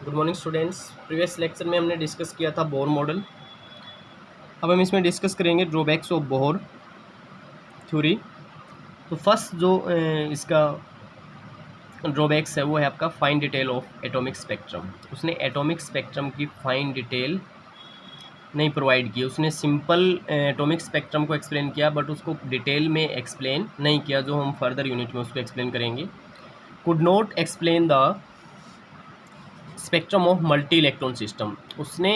Good morning students. Previous lecture में हमने discuss किया था बोर मॉडल। अब हम इसमें डिस्कस करेंगे ड्रॉबैक्स ऑफ बोर थ्योरी। तो फर्स्ट जो इसका ड्रॉबैक्स है वो है आपका fine detail of atomic spectrum. उसने एटॉमिक स्पेक्ट्रम की फाइन डिटेल नहीं प्रोवाइड की। उसने सिंपल एटॉमिक स्पेक्ट्रम को एक्सप्लेन किया बट उसको डिटेल में एक्सप्लेन नहीं किया, जो हम फर्दर यूनिट में उसको एक्सप्लेन करेंगे। Could not explain the spectrum of multi electron system. उसने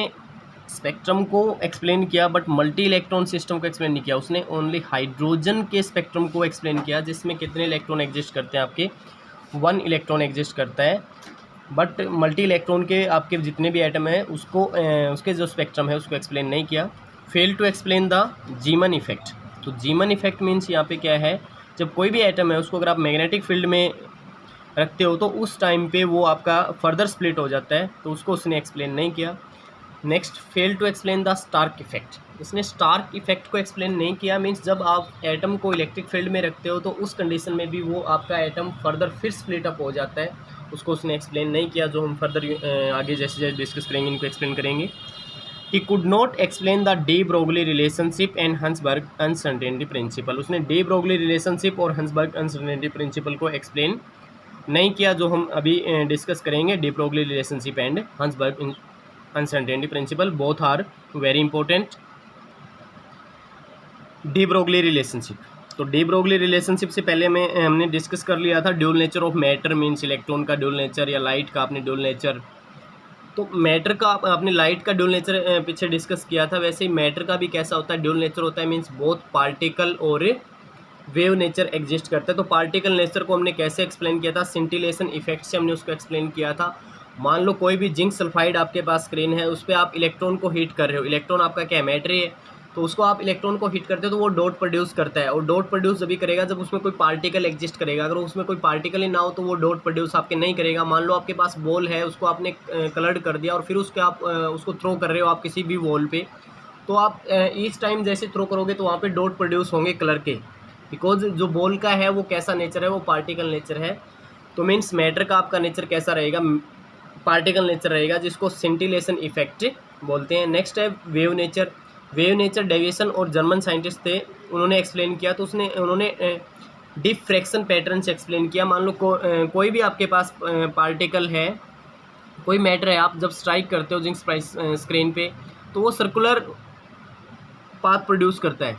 स्पेक्ट्रम को एक्सप्लेन किया बट मल्टी इलेक्ट्रॉन सिस्टम को एक्सप्लेन नहीं किया। उसने ओनली हाइड्रोजन के स्पेक्ट्रम को एक्सप्लेन किया, जिसमें कितने इलेक्ट्रॉन एग्जिस्ट करते हैं, आपके 1 इलेक्ट्रॉन एग्जिस्ट करता है। बट मल्टी इलेक्ट्रॉन के आपके जितने भी एटम है उसको उसके जो स्पेक्ट्रम है उसको एक्सप्लेन नहीं किया। Fail to explain the Zeeman effect. तो जीमन इफेक्ट मीन्स यहाँ पे क्या है, जब कोई भी एटम है उसको अगर आप मैग्नेटिक फील्ड में रखते हो तो उस टाइम पे वो आपका फर्दर स्प्लिट हो जाता है, तो उसको उसने एक्सप्लेन नहीं किया। Next, fail to explain the Stark effect. इसने स्टार्क इफेक्ट को एक्सप्लेन नहीं किया। मीन्स जब आप एटम को इलेक्ट्रिक फील्ड में रखते हो तो उस कंडीशन में भी वो आपका एटम फर्दर फिर स्प्लिट अप हो जाता है, उसको उसने एक्सप्लेन नहीं किया, जो हम फर्दर आगे जैसे जैसे डिस्कस करेंगे इनको एक्सप्लेन करेंगे। He could not explain the de Broglie relationship and Heisenberg uncertainty principle. उसने डी ब्रोगली रिलेशनशिप और हंसबर्ग अनसर्टेनिटी प्रिंसिपल को एक्सप्लेन नहीं किया, जो हम अभी डिस्कस करेंगे। De Broglie relationship and Heisenberg uncertainty principle both are very important. De Broglie relationship, तो डी ब्रोगली रिलेशनशिप से पहले हमने डिस्कस कर लिया था dual nature of matter, means electron का ड्यूल नेचर या लाइट का आपने ड्यूल नेचर। तो मैटर का आपने लाइट का ड्यूल नेचर पीछे डिस्कस किया था। वैसे ही मैटर का भी कैसा होता है, ड्यूल नेचर होता है। मीन्स बोथ पार्टिकल और वेव नेचर एग्जिस्ट करता है। तो पार्टिकल नेचर को हमने कैसे एक्सप्लेन किया था, सिंटिलेशन इफेक्ट से हमने उसको एक्सप्लेन किया था। मान लो कोई भी जिंक सल्फाइड आपके पास स्क्रीन है, उस पर आप इलेक्ट्रॉन को हीट कर रहे हो। इलेक्ट्रॉन आपका क्या है, मैटर है। तो उसको आप इलेक्ट्रॉन को हीट करते हो तो वो डॉट प्रोड्यूस करता है, और डॉट प्रोड्यूस जब भी करेगा जब उसमें कोई पार्टिकल एग्जिस्ट करेगा। अगर उसमें कोई पार्टिकल ही ना हो तो वो डॉट प्रोड्यूस आपके नहीं करेगा। मान लो आपके पास बॉल है, उसको आपने कलर्ड कर दिया और फिर उसके आप उसको थ्रो कर रहे हो आप किसी भी वॉल पे, तो आप ईच टाइम जैसे थ्रो करोगे तो वहाँ पे डॉट प्रोड्यूस होंगे कलर के, बिकॉज जो बॉल का है वो कैसा नेचर है, वो पार्टिकल नेचर है। तो मीन्स मैटर का आपका नेचर कैसा रहेगा, पार्टिकल नेचर रहेगा, जिसको सिंटिलेशन इफेक्ट बोलते हैं। नेक्स्ट है wave nature. Wave nature deviation और जर्मन साइंटिस्ट थे, उन्होंने एक्सप्लेन किया। तो उन्होंने डिफ्रैक्शन पैटर्न से एक्सप्लेन किया। मान लो कोई भी आपके पास पार्टिकल है, कोई मैटर है, आप जब स्ट्राइक करते हो जिंक स्क्रीन पे तो वो सर्कुलर पाथ प्रोड्यूस करता है,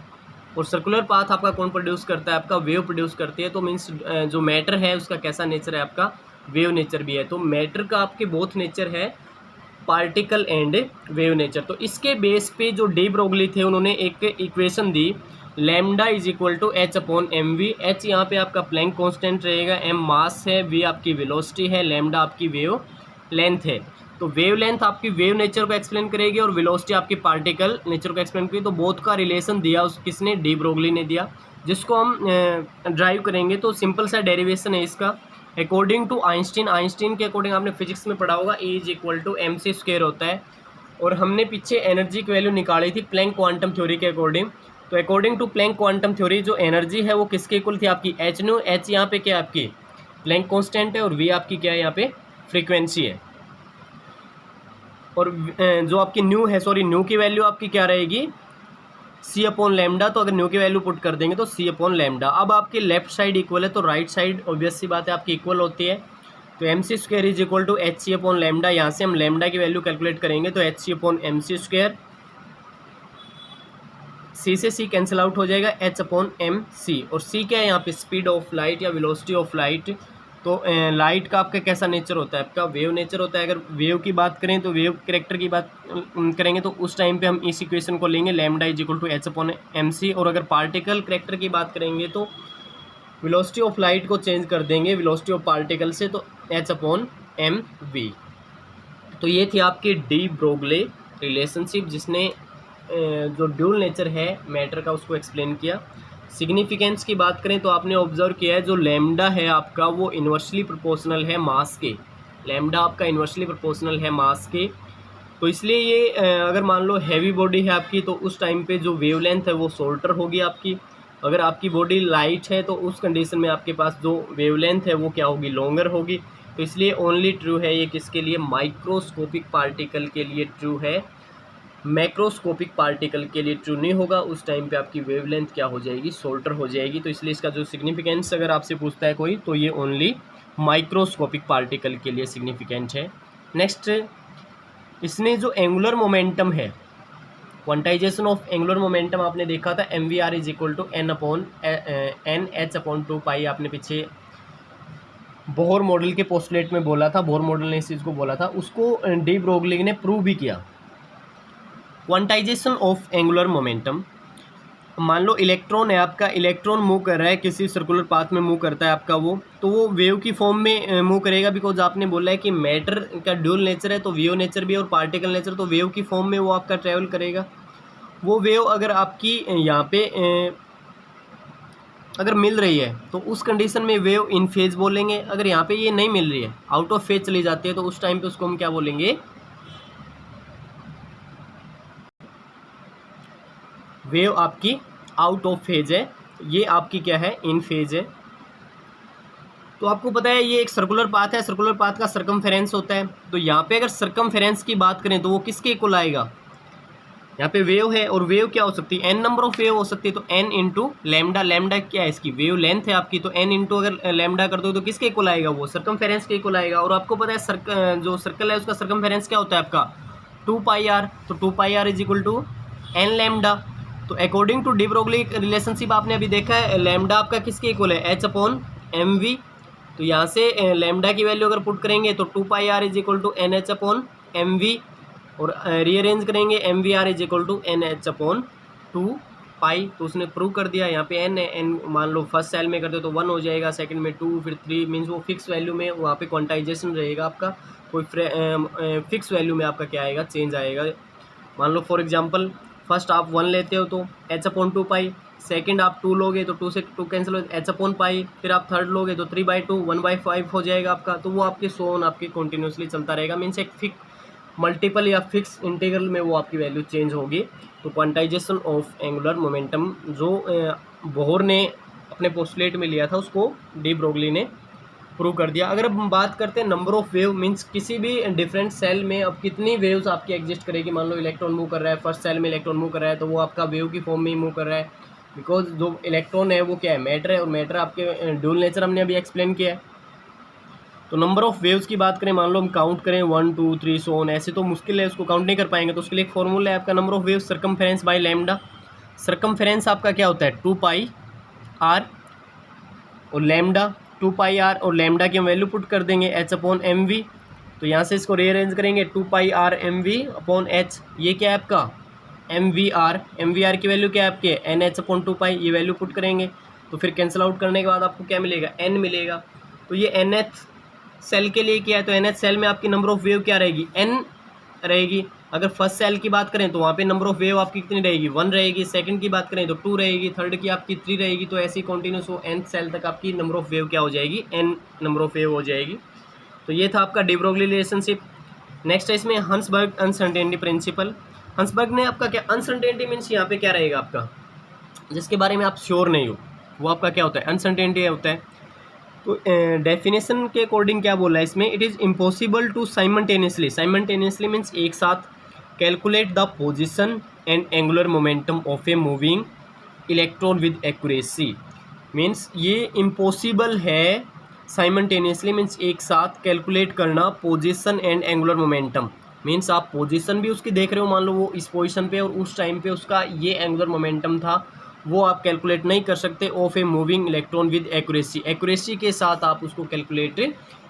और सर्कुलर पाथ आपका कौन प्रोड्यूस करता है, आपका वेव प्रोड्यूस करती है। तो मीन्स जो मैटर है उसका कैसा नेचर है, आपका वेव नेचर भी है। तो मैटर का आपके बोथ नेचर है, पार्टिकल एंड वेव नेचर। तो इसके बेस पे जो डी ब्रोगली थे उन्होंने एक इक्वेशन दी, lambda is equal to H upon M v. H यहाँ पे आपका प्लैंक कांस्टेंट रहेगा, एम मास है, वी आपकी वेलोसिटी है, लैम्डा आपकी वेव लेंथ है। तो वेव लेंथ आपकी वेव नेचर को एक्सप्लेन करेगी और वेलोसिटी आपकी पार्टिकल नेचर को एक्सप्लेन करेगी। तो बोथ का रिलेशन दिया किसने, डी ब्रोगली ने दिया, जिसको हम ड्राइव करेंगे। तो सिंपल सा डेरिवेशन है इसका। अकॉर्डिंग टू आइंस्टीन, आइंस्टीन के अकॉर्डिंग आपने फिजिक्स में पढ़ा होगा, E is equal to m C square होता है। और हमने पीछे एनर्जी की वैल्यू निकाली थी प्लैंक क्वांटम थ्योरी के अकॉर्डिंग। तो according to Planck quantum theory जो एनर्जी है वो किसके इक्वल थी, आपकी एच न्यू। एच यहाँ पे क्या आपकी प्लैंक कॉन्स्टेंट है, और वी आपकी क्या है यहाँ पे फ्रीक्वेंसी है। और जो आपकी न्यू है, सॉरी न्यू की वैल्यू आपकी क्या रहेगी, सी अपॉन लैम्डा। तो अगर न्यू की वैल्यू पुट कर देंगे तो सी अपॉन लैम्डा। अब आपकी लेफ्ट साइड इक्वल है तो राइट साइड ऑब्वियस सी बात है आपकी इक्वल होती है। तो M C square is equal to H C upon lambda. यहाँ से हम लैम्डा की वैल्यू कैलकुलेट करेंगे तो एच सी अपॉन एम सी स्क्वायर, सी से सी कैंसिल आउट हो जाएगा, एच अपॉन एम सी। और सी क्या है यहाँ पे, स्पीड ऑफ लाइट या वेलोसिटी ऑफ लाइट। तो लाइट का आपका कैसा नेचर होता है, आपका वेव नेचर होता है। अगर वेव की बात करें तो वेव कैरेक्टर की बात करेंगे तो उस टाइम पे हम इस इक्वेशन को लेंगे, lambda is equal to H upon M C. और अगर पार्टिकल कैरेक्टर की बात करेंगे तो वेलोसिटी ऑफ लाइट को चेंज कर देंगे वेलोसिटी ऑफ पार्टिकल से, तो एच अपॉन एम वी। तो ये थी आपकी डी ब्रोगली रिलेशनशिप, जिसने जो ड्यूल नेचर है मैटर का उसको एक्सप्लेन किया। सिग्निफिकेंस की बात करें तो आपने ऑब्जर्व किया है जो लैम्डा है आपका वो इन्वर्सली प्रोपोर्शनल है मास के। लैम्डा आपका इन्वर्सली प्रोपोर्शनल है मास के। तो इसलिए ये अगर मान लो हैवी बॉडी है आपकी तो उस टाइम पे जो वेवलेंथ है वो शॉर्टर होगी आपकी। अगर आपकी बॉडी लाइट है तो उस कंडीशन में आपके पास जो वेवलेंथ है वो क्या होगी, लॉन्गर होगी। तो इसलिए ओनली ट्रू है ये किसके लिए, माइक्रोस्कोपिक पार्टिकल के लिए ट्रू है, मैक्रोस्कोपिक पार्टिकल के लिए ट्रू नहीं होगा। उस टाइम पे आपकी वेवलेंथ क्या हो जाएगी, शॉर्टर हो जाएगी। तो इसलिए इसका जो सिग्निफिकेंस अगर आपसे पूछता है कोई, तो ये ओनली माइक्रोस्कोपिक पार्टिकल के लिए सिग्निफिकेंट है। नेक्स्ट, इसने जो एंगुलर मोमेंटम है, क्वांटाइजेशन ऑफ एंगुलर मोमेंटम आपने देखा था M V R is equal to N H upon 2 pi, आपने पीछे बोहर मॉडल के पोस्टुलेट में बोला था, बोहर मॉडल ने इस चीज़ को बोला था, उसको डी ब्रोगली ने प्रूव भी किया। क्वांटाइजेशन ऑफ एंगुलर मोमेंटम, मान लो इलेक्ट्रॉन है आपका, इलेक्ट्रॉन मूव कर रहा है किसी सर्कुलर पाथ में मूव करता है आपका वो, तो वो वेव की फॉर्म में मूव करेगा, बिकॉज आपने बोला है कि मैटर का ड्यूल नेचर है, तो वेव नेचर भी और पार्टिकल नेचर, तो वेव की फॉर्म में वो आपका ट्रैवल करेगा। वो वेव अगर आपकी यहाँ पे अगर मिल रही है तो उस कंडीशन में वेव इन फेज बोलेंगे। अगर यहाँ पे ये नहीं मिल रही है, आउट ऑफ फेज चली जाती है, तो उस टाइम पे उसको हम क्या बोलेंगे, वेव आपकी आउट ऑफ फेज है, ये आपकी क्या है, इन फेज है। तो आपको पता है ये एक सर्कुलर पाथ है, सर्कुलर पाथ का सर्कमफेरेंस होता है। तो यहाँ पे अगर सर्कमफेरेंस की बात करें तो वो किसके इक्वल आएगा, यहाँ पे वेव है, और वेव क्या हो सकती है, एन नंबर ऑफ वेव हो सकती है, तो एन इंटू लैम्डा, लैम्डा क्या है इसकी वेव लेंथ है आपकी, तो एन इंटू अगर लैम्डा कर दो तो किसके इक्वल आएगा, वो सर्कमफेरेंस के इक्वल आएगा। और आपको पता है जो सर्कल है उसका सर्कमफेरेंस क्या होता है आपका 2πr, तो 2πr is equal to N lambda. तो according to de Broglie relationship आपने अभी देखा है, लैम्डा आपका किसके इक्वल है, एच अपॉन एम वी। तो यहाँ से लैम्डा की वैल्यू अगर पुट करेंगे तो 2πr is equal to N H upon M V, और रीअरेंज करेंगे M V R is equal to N H upon 2 pi. तो उसने प्रूव कर दिया। यहाँ पे एन है, एन मान लो फर्स्ट सेल में कर दो तो 1 हो जाएगा, सेकंड में 2, फिर 3, मीन्स वो फिक्स वैल्यू में वहाँ पे क्वांटाइजेशन रहेगा आपका, कोई फिक्स वैल्यू में आपका क्या आएगा, चेंज आएगा। मान लो फॉर एग्जांपल फर्स्ट आप 1 लेते हो तो एच अपॉन 2 पाई, सेकंड आप 2 लोगे तो 2 से 2 कैंसिल हो एच अपॉन पाई, फिर आप थर्ड लोगे तो 3/2 1/5 हो जाएगा आपका। तो वो आपके सोन आपके कंटिन्यूसली चलता रहेगा, मीन्स एक फिक्स मल्टीपल या फिक्स इंटीग्रल में वो आपकी वैल्यू चेंज होगी। तो क्वांटाइजेशन ऑफ एंगुलर मोमेंटम जो बोहर ने अपने पोस्टुलेट में लिया था उसको डी ब्रोगली ने प्रूव कर दिया। अगर हम बात करते हैं नंबर ऑफ वेव, मींस किसी भी डिफरेंट सेल में अब कितनी वेव्स आपकी एग्जिस्ट करेगी। मान लो इलेक्ट्रॉन मूव कर रहा है, फर्स्ट सेल में इलेक्ट्रॉन मूव कर रहा है तो वो आपका वेव की फॉर्म में ही मूव कर रहा है, बिकॉज जो इलेक्ट्रॉन है वो क्या है, मैटर है, और मैटर आपके ड्यूल नेचर हमने अभी एक्सप्लेन किया है। तो नंबर ऑफ वेव्स की बात करें, मान लो हम काउंट करें 1 2 3 सो ऑन, ऐसे तो मुश्किल है, उसको काउंट नहीं कर पाएंगे। तो उसके लिए एक फॉर्मूला है आपका number of waves circumference by lambda. Circumference आपका क्या होता है 2πr, और लैम्डा 2πr और लैम्डा की हम वैल्यू पुट कर देंगे h अपॉन एम वी। तो यहाँ से इसको रीअरेंज करेंगे 2πr mv अपॉन h, ये क्या है आपका mvr की वैल्यू क्या है आपके nh अपॉन 2 पाई, ये वैल्यू पुट करेंगे। तो फिर कैंसिल आउट करने के बाद आपको क्या मिलेगा, n मिलेगा। तो ये nth सेल के लिए क्या है, तो nth सेल में आपकी नंबर ऑफ वेव क्या रहेगी, n रहेगी। अगर फर्स्ट सेल की बात करें तो वहाँ पे नंबर ऑफ वेव आपकी कितनी रहेगी, 1 रहेगी। सेकंड की बात करें तो 2 रहेगी, थर्ड की आपकी 3 रहेगी। तो ऐसी कंटिन्यूस हो nth सेल तक आपकी नंबर ऑफ वेव क्या हो जाएगी, n नंबर ऑफ वेव हो जाएगी। तो ये था आपका डी ब्रोगली रिलेशनशिप। नेक्स्ट है इसमें हंसबर्ग अनसर्टेनिटी प्रिंसिपल। हंसबर्ग ने आपका क्या, अनसर्टेनिटी मीन्स यहाँ पे क्या रहेगा आपका, जिसके बारे में आप श्योर नहीं हो, वो आपका क्या होता है, अनसर्टेनिटी होता है। तो डेफिनेशन के अकॉर्डिंग क्या बोला है इसमें, it is impossible to simultaneously means एक साथ calculate the position and angular momentum of a moving electron with accuracy. Means ये इम्पॉसिबल है साइमल्टेनियसली मीन्स एक साथ कैलकुलेट करना position and angular momentum. Means आप पोजीशन भी उसकी देख रहे हो, मान लो वो इस पोजीशन पे और उस टाइम पे उसका ये एंगुलर मोमेंटम था, वो आप कैलकुलेट नहीं कर सकते of a moving electron with accuracy. Accuracy के साथ आप उसको कैलकुलेट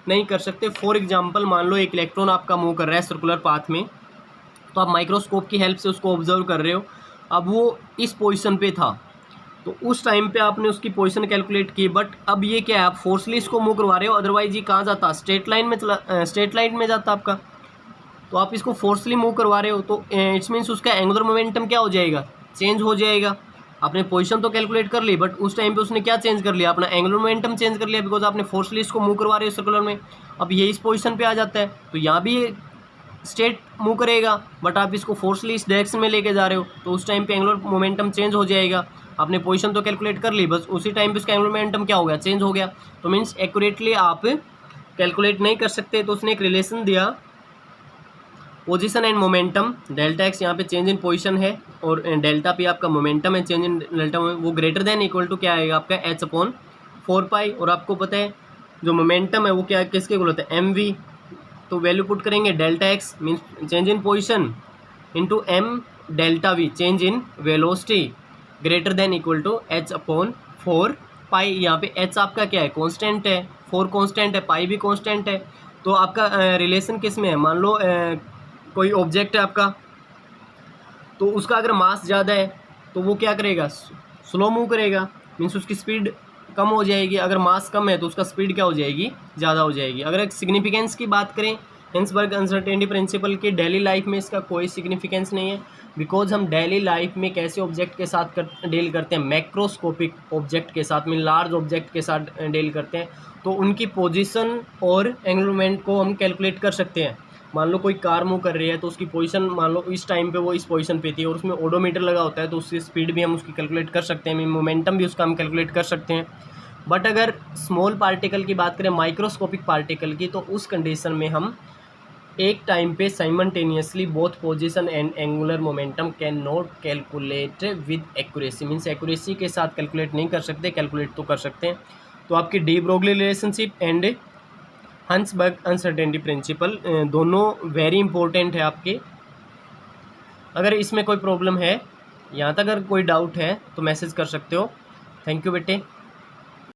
नहीं कर सकते। फॉर एग्जांपल मान लो एक इलेक्ट्रॉन आपका मूव कर रहा है सर्कुलर पाथ में, तो आप माइक्रोस्कोप की हेल्प से उसको ऑब्जर्व कर रहे हो। अब वो इस पोजीशन पे था, तो उस टाइम पे आपने उसकी पोजीशन कैलकुलेट की, बट अब ये क्या है, आप फोर्सली इसको मूव करवा रहे हो, अदरवाइज ये कहाँ जाता, स्ट्रेट लाइन में जाता आपका। तो आप इसको फोर्सली मूव करवा रहे हो, तो इट्स मीन्स उसका एंगुलर मोमेंटम क्या हो जाएगा, चेंज हो जाएगा। आपने पोजीशन तो कैलकुलेट कर ली, बट उस टाइम पे उसने क्या चेंज कर लिया, अपना एंगुलर मोमेंटम चेंज कर लिया, बिकॉज आपने फोर्सली इसको मूव करवा रहे हो सर्कुलर में। अब ये इस पोजीशन पे आ जाता है, तो यहाँ भी स्ट्रेट मूव करेगा, बट आप इसको फोर्सली इस डायरेक्शन में लेके जा रहे हो, तो उस टाइम पे एंगुलर मोमेंटम चेंज हो जाएगा। आपने पोजीशन तो कैलकुलेट कर ली, बस उसी टाइम पे उसका एंगुलर मोमेंटम क्या हो गया, चेंज हो गया। तो मीन्स एक्यूरेटली आप कैलकुलेट नहीं कर सकते, तो उसने एक रिलेशन दिया, position and momentum, delta x यहाँ पे चेंज इन पोजीशन है और डेल्टा पी आपका मोमेंटम है, चेंज इन डेल्टा वो ग्रेटर देन इक्वल टू क्या आएगा आपका एच अपॉन 4 पाई। और आपको पता है जो मोमेंटम है वो क्या किसके इक्वल होता है, एम वी। तो वैल्यू पुट करेंगे delta X means change in position into M delta V change in velocity greater than equal to H upon 4 pi. यहाँ पे एच आपका क्या है, कॉन्स्टेंट है, 4 कॉन्स्टेंट है, पाई भी कॉन्स्टेंट है। तो आपका रिलेशन किस में है, मान लो कोई ऑब्जेक्ट है आपका, तो उसका अगर मास ज़्यादा है तो वो क्या करेगा, स्लो मूव करेगा, मीन्स उसकी स्पीड कम हो जाएगी। अगर मास कम है तो उसका स्पीड क्या हो जाएगी, ज़्यादा हो जाएगी। अगर एक सिग्निफिकेंस की बात करें, हिंसबर्ग अनसर्टेनिटी प्रिंसिपल की, डेली लाइफ में इसका कोई सिग्निफिकेंस नहीं है, बिकॉज हम डेली लाइफ में कैसे ऑब्जेक्ट के साथ डील करते हैं, मैक्रोस्कोपिक ऑब्जेक्ट के साथ, मीन लार्ज ऑब्जेक्ट के साथ डील करते हैं। तो उनकी पोजीशन और एंगुलर मोमेंट को हम कैलकुलेट कर सकते हैं। मान लो कोई कार मूव कर रही है तो उसकी पोजीशन मान लो इस टाइम पे वो इस पोजीशन पे थी और उसमें ओडोमीटर लगा होता है, तो उसकी स्पीड भी हम उसकी कैलकुलेट कर सकते हैं, मोमेंटम भी उसका हम कैलकुलेट कर सकते हैं। बट अगर स्मॉल पार्टिकल की बात करें, माइक्रोस्कोपिक पार्टिकल की, तो उस कंडीशन में हम एक टाइम पे simultaneously both position and angular momentum can not calculate with accuracy, means accuracy के साथ कैलकुलेट नहीं कर सकते, कैलकुलेट तो कर सकते हैं। तो आपकी D Broglie relationship and Hinsberg uncertainty principle दोनों वेरी इंपॉर्टेंट है आपके। अगर इसमें कोई प्रॉब्लम है, यहाँ तक अगर कोई डाउट है तो मैसेज कर सकते हो। थैंक यू बेटे।